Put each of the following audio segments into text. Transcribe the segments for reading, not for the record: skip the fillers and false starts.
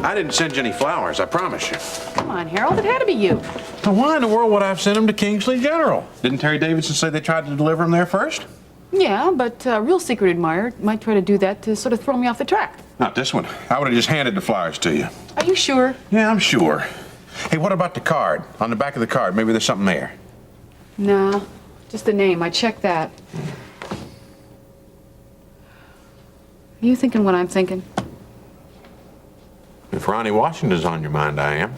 I didn't send you any flowers, I promise you. Come on, Harold, it had to be you. Now, why in the world would I have sent them to Kingsley General? Didn't Terry Davidson say they tried to deliver them there first? Yeah, but a real secret admirer might try to do that to sort of throw me off the track. Not this one. I would have just handed the flowers to you. Are you sure? Yeah, I'm sure. Hey, what about the card? On the back of the card, maybe there's something there. No, just the name. I checked that. Are you thinking what I'm thinking? If Ronnie Washington's on your mind, I am.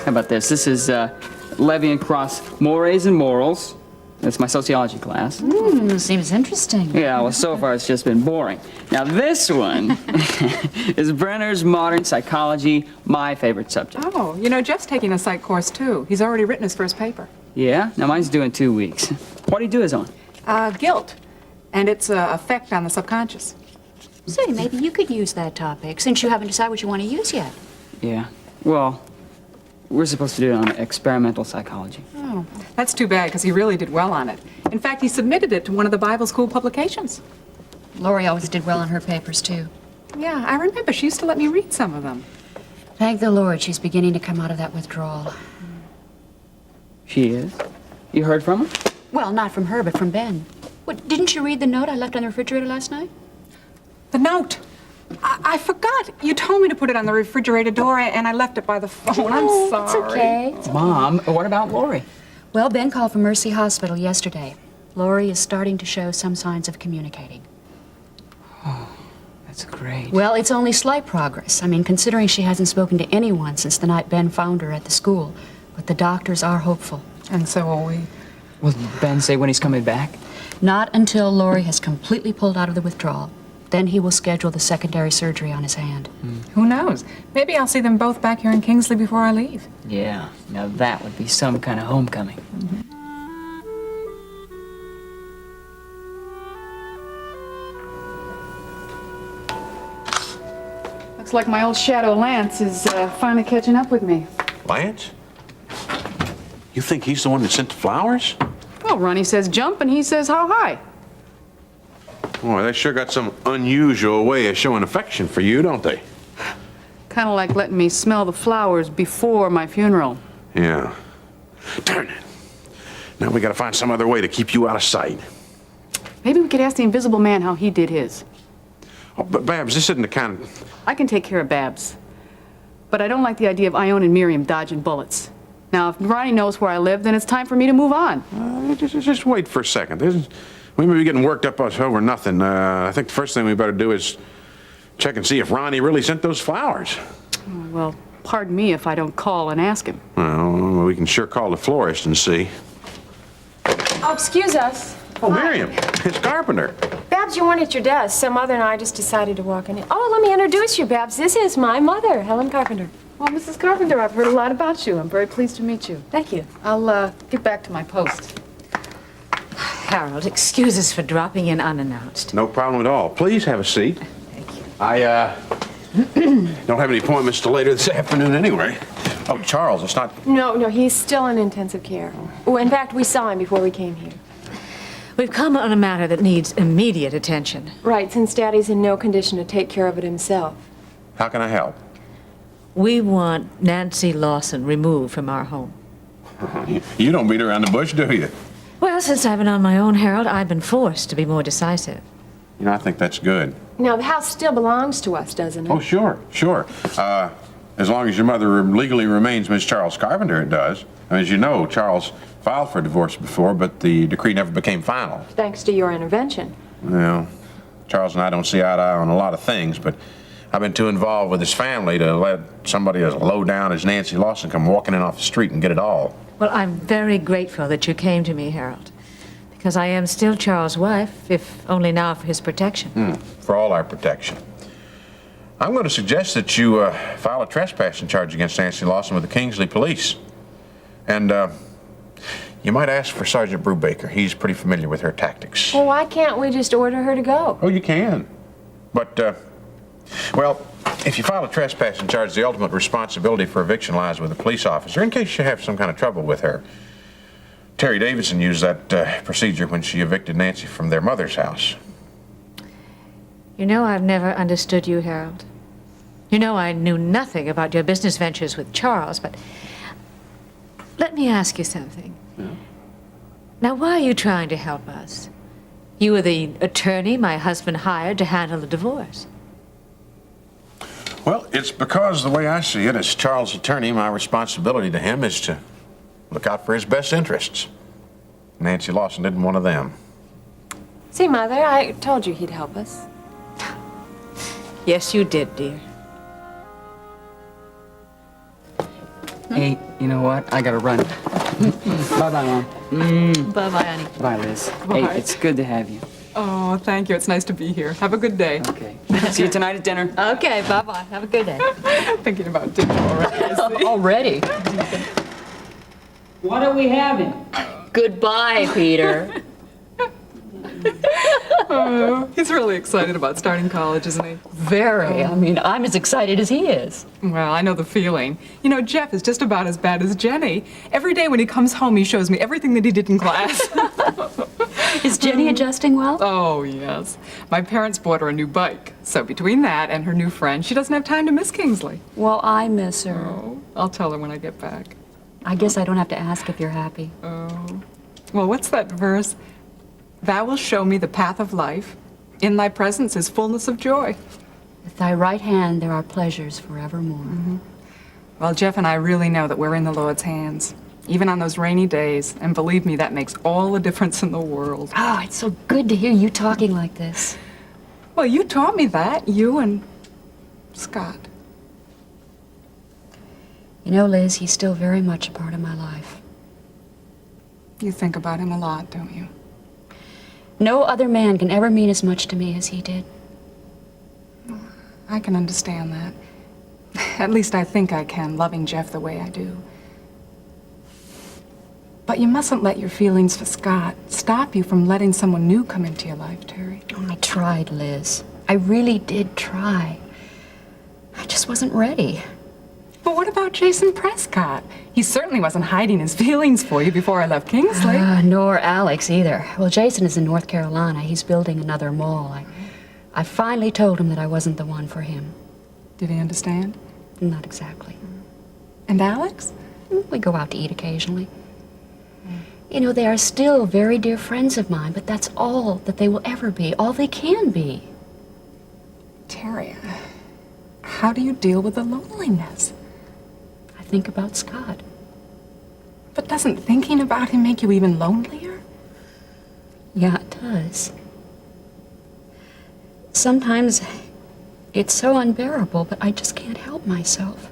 How about this? This is Levy and Cross, Mores and Morals. That's my sociology class. Seems interesting. Yeah, well, so far it's just been boring. Now this one is Brenner's Modern Psychology, my favorite subject. Oh, you know, Jeff's taking a psych course, too. He's already written his first paper. Yeah? Now mine's due in 2 weeks. What do you do his on? Guilt and its effect on the subconscious. Say, maybe you could use that topic, since you haven't decided what you want to use yet. Yeah. Well, we're supposed to do it on experimental psychology. Oh, that's too bad, because he really did well on it. In fact, he submitted it to one of the Bible school publications. Lori always did well on her papers, too. Yeah, I remember. She used to let me read some of them. Thank the Lord she's beginning to come out of that withdrawal. She is? You heard from her? Well, not from her, but from Ben. What, didn't you read the note I left on the refrigerator last night? The note. I forgot. You told me to put it on the refrigerator door, and I left it by the phone. I'm sorry. It's okay. Mom, what about Lori? Well, Ben called from Mercy Hospital yesterday. Lori is starting to show some signs of communicating. Oh, that's great. Well, it's only slight progress. I mean, considering she hasn't spoken to anyone since the night Ben found her at the school. But the doctors are hopeful. And so are we. Will Ben say when he's coming back? Not until Lori has completely pulled out of the withdrawal. Then he will schedule the secondary surgery on his hand. Who knows? Maybe I'll see them both back here in Kingsley before I leave. Yeah, now that would be some kind of homecoming. Looks like my old shadow Lance is finally catching up with me. Lance? You think he's the one that sent the flowers? Well, Ronnie says jump, and he says how high. Boy, they sure got some unusual way of showing affection for you, don't they? Kind of like letting me smell the flowers before my funeral. Yeah. Darn it. Now we gotta find some other way to keep you out of sight. Maybe we could ask the Invisible Man how he did his. Oh, but Babs, this isn't the kind of... I can take care of Babs. But I don't like the idea of Ione and Miriam dodging bullets. Now, if Ronnie knows where I live, then it's time for me to move on. Just wait for a second. We may be getting worked up over nothing. I think the first thing we better do is check and see if Ronnie really sent those flowers. Well, pardon me if I don't call and ask him. Well, we can sure call the florist and see. Oh, excuse us. Oh, Miriam, it's Carpenter. Babs, you weren't at your desk. Some mother and I just decided to walk in. Oh, let me introduce you, Babs. This is my mother, Helen Carpenter. Well, Mrs. Carpenter, I've heard a lot about you. I'm very pleased to meet you. Thank you. I'll get back to my post. Harold, excuse us for dropping in unannounced. No problem at all. Please have a seat. Thank you. I, don't have any appointments till later this afternoon anyway. Oh, Charles, it's not... No, he's still in intensive care. Oh, in fact, we saw him before we came here. We've come on a matter that needs immediate attention. Right, since Daddy's in no condition to take care of it himself. How can I help? We want Nancy Lawson removed from our home. You don't beat around the bush, do you? Well, since I've been on my own, Harold, I've been forced to be more decisive. You know, I think that's good. Now, the house still belongs to us, doesn't it? Oh, sure. as long as your mother legally remains Miss Charles Carpenter, it does. As you know, Charles filed for divorce before, but the decree never became final. Thanks to your intervention. Well, Charles and I don't see eye to eye on a lot of things, but I've been too involved with his family to let somebody as low down as Nancy Lawson come walking in off the street and get it all. Well, I'm very grateful that you came to me, Harold, because I am still Charles' wife, if only now for his protection. For all our protection. I'm going to suggest that you file a trespassing charge against Nancy Lawson with the Kingsley police. And you might ask for Sergeant Brubaker. He's pretty familiar with her tactics. Well, why can't we just order her to go? Oh, you can. But, well, if you file a trespassing charge, the ultimate responsibility for eviction lies with the police officer, in case you have some kind of trouble with her. Terry Davidson used that procedure when she evicted Nancy from their mother's house. You know, I've never understood you, Harold. You know, I knew nothing about your business ventures with Charles, but let me ask you something. Yeah. Now, why are you trying to help us? You were the attorney my husband hired to handle the divorce. Well, it's because the way I see it, as Charles' attorney, my responsibility to him is to look out for his best interests. Nancy Lawson didn't one of them. See, Mother, I told you he'd help us. Yes, you did, dear. Hey, you know what? I gotta run. Bye-bye, Mom. Bye-bye, honey. Bye, Liz. Bye. Hey, it's good to have you. Oh, thank you. It's nice to be here. Have a good day. Okay. See you tonight at dinner. Okay, bye-bye. Have a good day. Thinking about dinner already. I see. Already? What are we having? Goodbye, Peter. He's really excited about starting college, isn't he? Very. I mean, I'm as excited as he is. Well, I know the feeling. You know, Jeff is just about as bad as Jenny. Every day when he comes home, he shows me everything that he did in class. Is Jenny adjusting well? Oh, yes. My parents bought her a new bike. So between that and her new friend, she doesn't have time to miss Kingsley. Well, I miss her. Oh, I'll tell her when I get back. I guess I don't have to ask if you're happy. Oh. Well, what's that verse? Thou wilt show me the path of life. In thy presence is fullness of joy. With thy right hand there are pleasures forevermore. Well, Jeff and I really know that we're in the Lord's hands, even on those rainy days. And believe me, that makes all the difference in the world. Oh, it's so good to hear you talking like this. Well, you taught me that, you and Scott. You know, Liz, he's still very much a part of my life. You think about him a lot, don't you? No other man can ever mean as much to me as he did. I can understand that. At least I think I can, loving Jeff the way I do. But you mustn't let your feelings for Scott stop you from letting someone new come into your life, Terry. Oh, I tried, Liz. I really did try. I just wasn't ready. But what about Jason Prescott? He certainly wasn't hiding his feelings for you before I left Kingsley. Nor Alex either. Well, Jason is in North Carolina. He's building another mall. I finally told him that I wasn't the one for him. Did he understand? Not exactly. And Alex? We go out to eat occasionally. You know, they are still very dear friends of mine, but that's all that they will ever be, all they can be. Terry, how do you deal with the loneliness? I think about Scott. But doesn't thinking about him make you even lonelier? Yeah, it does. Sometimes it's so unbearable, but I just can't help myself.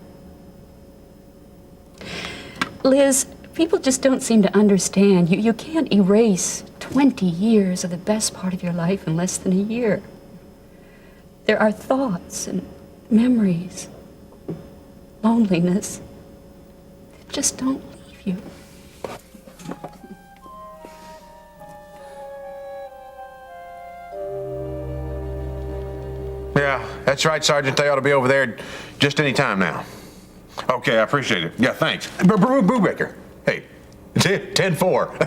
Liz, people just don't seem to understand. You can't erase 20 years of the best part of your life in less than a year. There are thoughts and memories, loneliness that just don't leave you. Yeah, that's right, Sergeant. They ought to be over there just any time now. Okay, I appreciate it. Yeah, thanks. Brubaker. Hey, 10-4.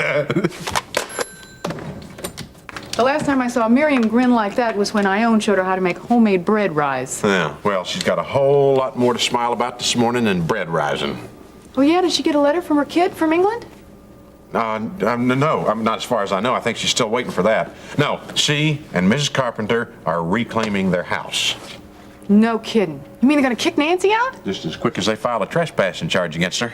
The last time I saw Miriam grin like that was when Ione showed her how to make homemade bread rise. Yeah, well, she's got a whole lot more to smile about this morning than bread rising. Oh, yeah? Did she get a letter from her kid from England? No, not as far as I know. I think she's still waiting for that. No, she and Mrs. Carpenter are reclaiming their house. No kidding. You mean they're gonna kick Nancy out? Just as quick as they file a trespassing charge against her.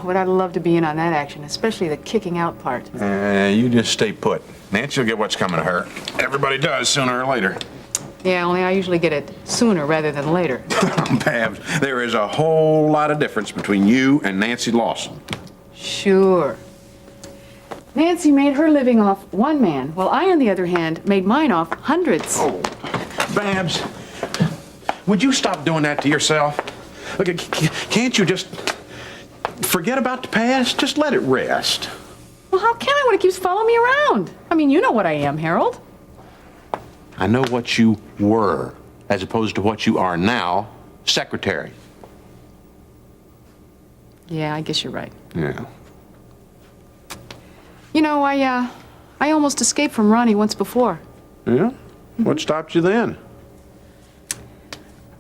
Would I love to be in on that action, especially the kicking out part. You just stay put. Nancy will get what's coming to her. Everybody does sooner or later. Yeah, only I usually get it sooner rather than later. Babs, there is a whole lot of difference between you and Nancy Lawson. Sure. Nancy made her living off one man, while I, on the other hand, made mine off hundreds. Oh, Babs, would you stop doing that to yourself? Look, can't you just forget about the past? Just let it rest. Well, how can I when it keeps following me around? I mean, you know what I am, Harold. I know what you were, as opposed to what you are now, secretary. Yeah, I guess you're right. Yeah. You know, I almost escaped from Ronnie once before. Yeah? What stopped you then?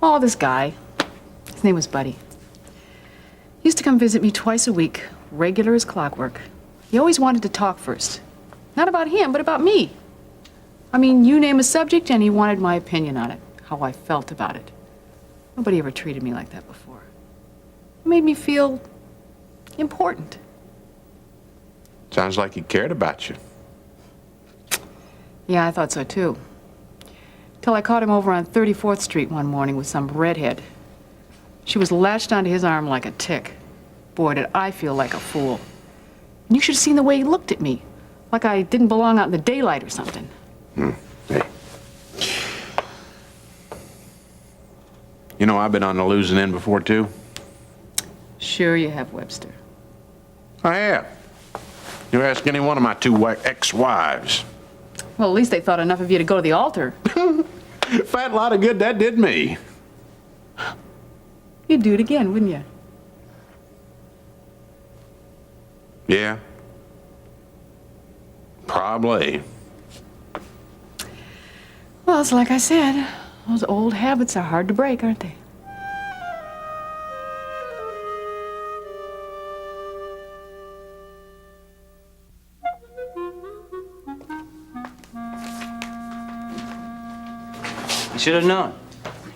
Oh, this guy. His name was Buddy. He used to come visit me twice a week, regular as clockwork. He always wanted to talk first. Not about him, but about me. I mean, you name a subject and he wanted my opinion on it, how I felt about it. Nobody ever treated me like that before. It made me feel important. Sounds like he cared about you. Yeah, I thought so too. Till I caught him over on 34th Street one morning with some redhead. She was latched onto his arm like a tick. Boy, did I feel like a fool. And you should have seen the way he looked at me, like I didn't belong out in the daylight or something. Hey. You know, I've been on the losing end before, too. Sure you have, Webster. I have. You ask any one of my two ex-wives. Well, at least they thought enough of you to go to the altar. Fat lot of good that did me. You'd do it again, wouldn't you? Yeah. Probably. Well, it's like I said, those old habits are hard to break, aren't they? I should have known.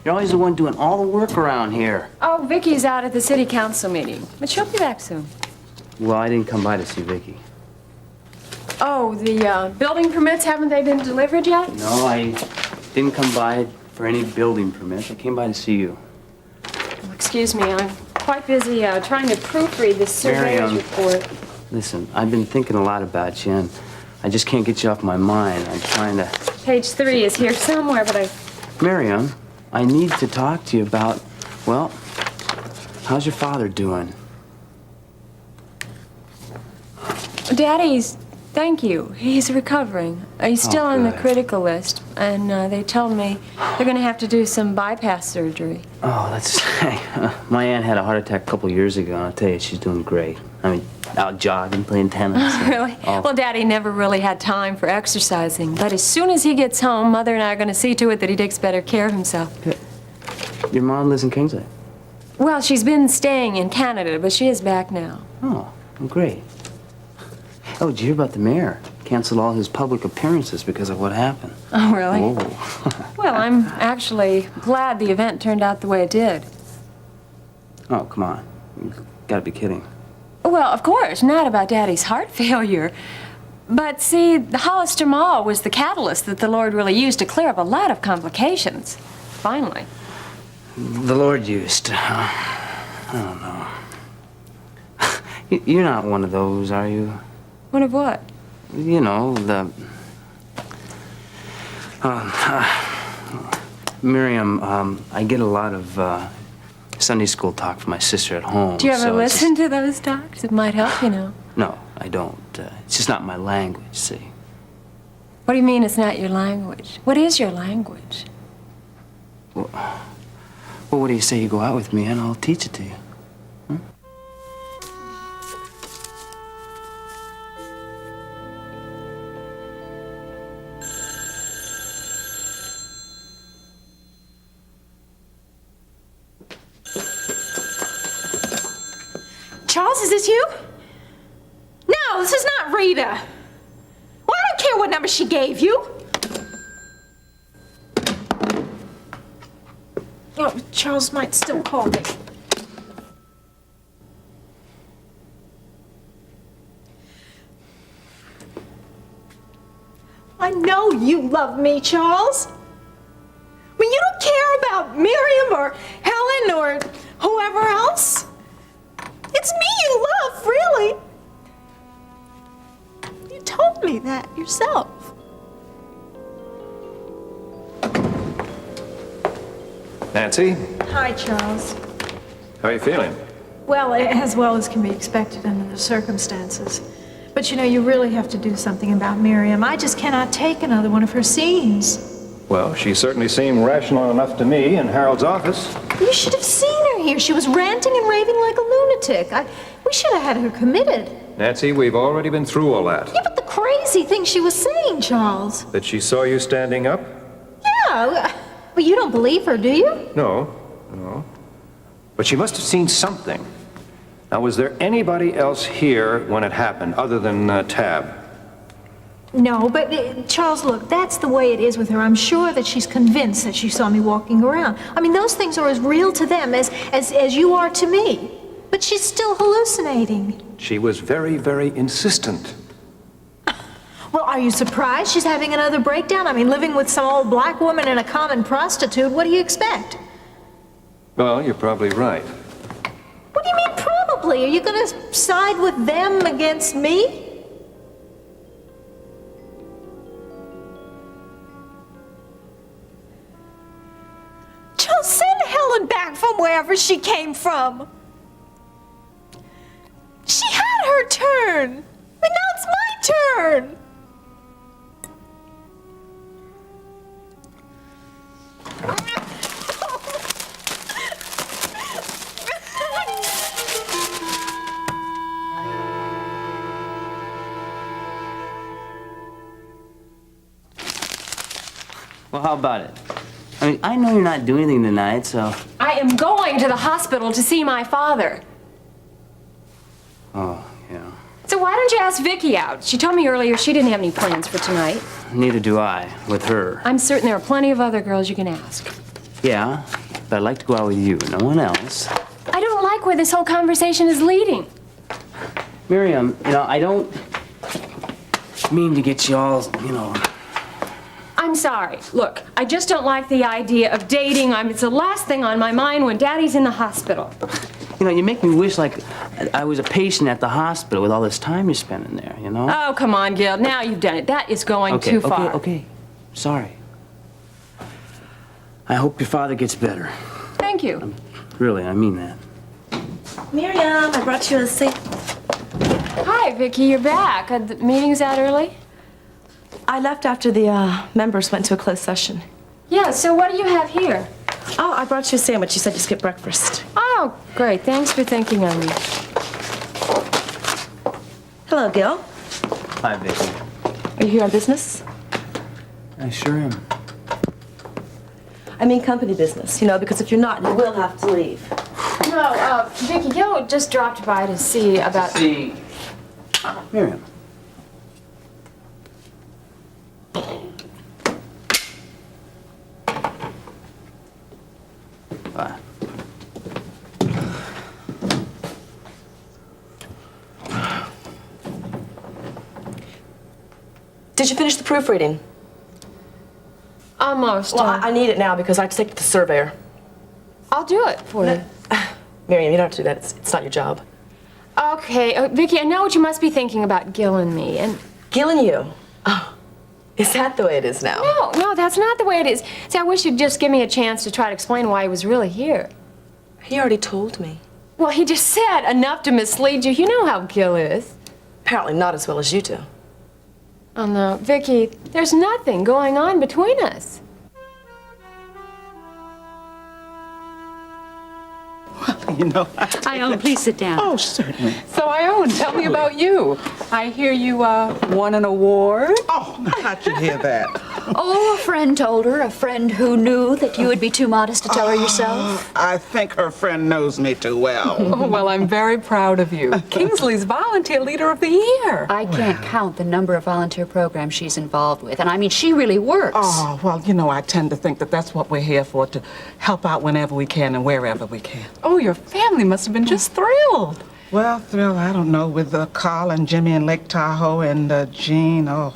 You're always the one doing all the work around here. Oh, Vicky's out at the city council meeting, but she'll be back soon. Well, I didn't come by to see Vicky. Oh, the building permits, haven't they been delivered yet? No, I didn't come by for any building permits. I came by to see you. Oh, excuse me, I'm quite busy trying to proofread the surveyor's Miriam. report. Listen, I've been thinking a lot about you, and I just can't get you off my mind. I'm trying to... Page 3 is here somewhere, but I... Miriam, I need to talk to you about, well, how's your father doing? Daddy's... Thank you. He's recovering. He's still on the good. critical list, and they told me they're going to have to do some bypass surgery. Oh, that's... my aunt had a heart attack a couple years ago, and I'll tell you, she's doing great. I mean, out jogging, playing tennis. and Really? all- Well, Daddy never really had time for exercising, but as soon as he gets home, Mother and I are going to see to it that he takes better care of himself. Your mom lives in Kingsley? Well, she's been staying in Canada, but she is back now. Oh, well, great. Oh, did you hear about the mayor? Canceled all his public appearances because of what happened. Oh, really? Whoa. Well, I'm actually glad the event turned out the way it did. Oh, come on. You gotta be kidding. Well, of course, not about Daddy's heart failure. But see, the Hollister Mall was the catalyst that the Lord really used to clear up a lot of complications. Finally. The Lord used. I don't know. You're not one of those, are you? One of what? You know, the... Miriam, I get a lot of Sunday school talk from my sister at home. Do you ever so it's listen to those talks? It might help, you know. No, I don't. It's just not my language, see. What do you mean it's not your language? What is your language? Well, what do you say you go out with me and I'll teach it to you? Charles, is this you? No, this is not Rita. Well, I don't care what number she gave you. Charles might still call me. I know you love me, Charles. I mean, you don't care about Miriam or Helen or whoever else. It's me you love, really. You told me that yourself. Nancy, Hi, Charles. how are you feeling? Well, as well as can be expected under the circumstances. But you know, you really have to do something about Miriam. I just cannot take another one of her scenes. Well, she certainly seemed rational enough to me in Harold's office. You should have seen her here. She was ranting and raving like a lunatic. We should have had her committed. Nancy, we've already been through all that. Yeah, but the crazy thing she was saying, Charles. That she saw you standing up? Yeah, well, you don't believe her, do you? No. But she must have seen something. Now, was there anybody else here when it happened other than Tab? No, but Charles, look, that's the way it is with her. I'm sure that she's convinced that she saw me walking around. I mean, those things are as real to them as you are to me. But she's still hallucinating. She was very, very insistent. Well, are you surprised she's having another breakdown? I mean, living with some old black woman and a common prostitute, what do you expect? Well, you're probably right. What do you mean, probably? Are you going to side with them against me? Charles, send Helen back from wherever she came from. She had her turn, and now it's my turn. Well, how about it? I mean, I know you're not doing anything tonight, so... I am going to the hospital to see my father. Oh, yeah. So why don't you ask Vicky out? She told me earlier she didn't have any plans for tonight. Neither do I, with her. I'm certain there are plenty of other girls you can ask. Yeah, but I'd like to go out with you, no one else. I don't like where this whole conversation is leading. Miriam, I don't mean to get you all, I'm sorry. Look, I just don't like the idea of dating. It's the last thing on my mind when Daddy's in the hospital. You make me wish like I was a patient at the hospital with all this time you're spending there, Oh, come on, Gil. Now you've done it. That is going too far. Okay. Sorry. I hope your father gets better. Thank you. Really, I mean that. Miriam, I brought you a seat. Hi, Vicky. You're back. The meeting's out early? I left after the members went to a closed session. Yeah, so what do you have here? Oh, I brought you a sandwich. You said you skipped breakfast. Oh, great. Thanks for thinking of me. Hello, Gil. Hi, Vicky. Are you here on business? I sure am. I mean company business, because if you're not, you will have to leave. No, Vicky, Gil just dropped by to see about... Miriam. Bye. Did you finish the proofreading? Almost. Well, I need it now because I have to take it to the surveyor. I'll do it for you. Miriam, you don't have to do that. It's not your job. Okay, Vicky, I know what you must be thinking about Gil and me, and... Gil and you? Oh, is that the way it is now? No, that's not the way it is. See, I wish you'd just give me a chance to try to explain why he was really here. He already told me. Well, he just said enough to mislead you. You know how Gil is. Apparently not as well as you do. Oh, no, Vicky, there's nothing going on between us. Ione, please sit down. Oh, certainly. So, Ione, tell me about you. I hear you won an award. Oh, how'd you hear that? Oh, a friend told her, a friend who knew that you would be too modest to tell her yourself. I think her friend knows me too well. Oh, well, I'm very proud of you. Kingsley's Volunteer Leader of the Year. I can't count the number of volunteer programs she's involved with, and I mean, she really works. Oh, well, you know, I tend to think that that's what we're here for, to help out whenever we can and wherever we can. Oh, your family must have been just thrilled. Well, Thrill, I don't know, with Carl and Jimmy and Lake Tahoe and Jean, oh.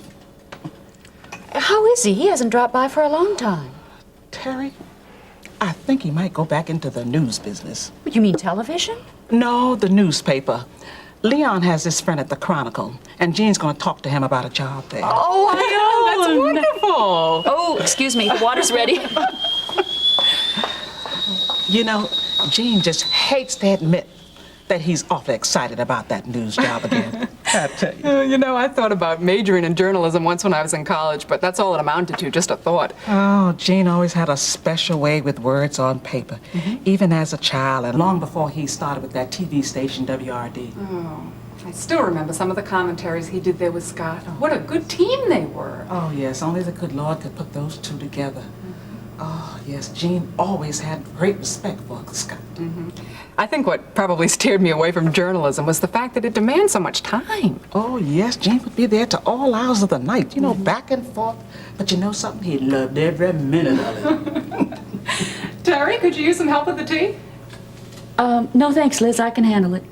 How is he? He hasn't dropped by for a long time. Terry, I think he might go back into the news business. You mean television? No, the newspaper. Leon has this friend at the Chronicle, and Jean's going to talk to him about a job there. Oh, I know. That's wonderful. Oh, excuse me. The water's ready. You know, Jean just hates to admit that he's awfully excited about that news job again. I tell you. You know, I thought about majoring in journalism once when I was in college, but that's all it amounted to, just a thought. Oh, Jean always had a special way with words on paper, even as a child, and long before he started with that TV station, WRD. Oh, I still remember some of the commentaries he did there with Scott. What a good team they were. Oh, yes, only the good Lord could put those two together. Oh, yes, Jean always had great respect for Uncle Scott. I think what probably steered me away from journalism was the fact that it demands so much time. Oh, yes, Jean would be there to all hours of the night, you know, back and forth. But you know something? He loved every minute of it. Terry, could you use some help with the tea? No thanks, Liz. I can handle it.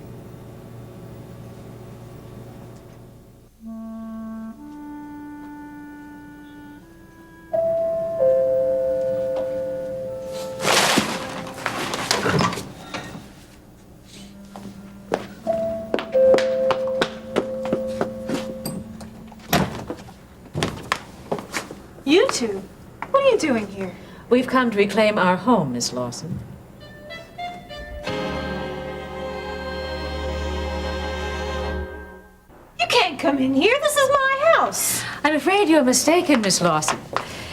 You two, what are you doing here? We've come to reclaim our home, Miss Lawson. You can't come in here. This is my house. I'm afraid you're mistaken, Miss Lawson.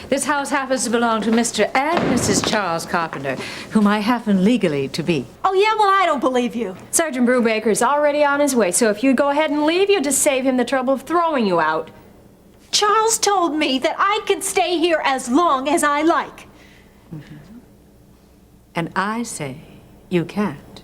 This house happens to belong to Mr. and Mrs. Charles Carpenter, whom I happen legally to be. Oh, yeah? Well, I don't believe you. Sergeant Brubaker's already on his way, so if you'd go ahead and leave, you'll just save him the trouble of throwing you out. Charles told me that I could stay here as long as I like. And I say you can't.